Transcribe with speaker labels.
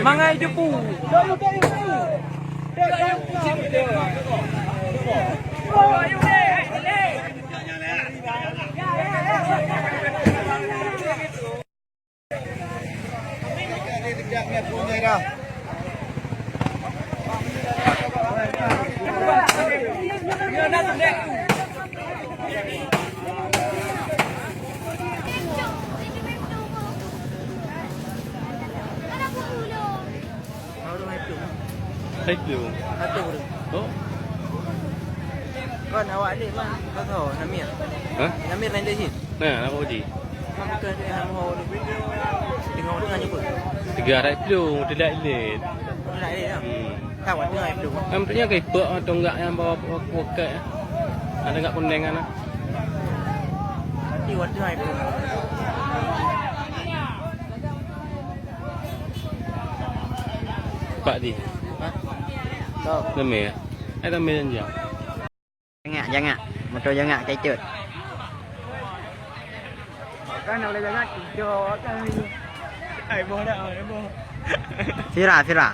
Speaker 1: Mangai depu.
Speaker 2: Satu.
Speaker 1: Satu.
Speaker 2: Oh.
Speaker 1: Kan awak adik mah kau tahu Namir.
Speaker 2: Hah?
Speaker 1: Namir lain dia sini.
Speaker 2: Nah, apa tadi?
Speaker 1: Kau bukan dia yang mau tengok tengah nyebut.
Speaker 2: Tiga rai pelung, tidak elit.
Speaker 1: Nak dia. Tahu tengah itu.
Speaker 2: Maksudnya kayak pek atau enggak yang bawa poket. Ada enggak kuning kan?
Speaker 1: Di waktu itu.
Speaker 2: Pak di.
Speaker 1: Hah? Tahu.
Speaker 2: Namanya. Namanya je.
Speaker 1: Jangan. Motor jangan kecut. Kan nak boleh jangan tidur kan ni. Ai boh dah, ai boh. Fira.
Speaker 2: Sila.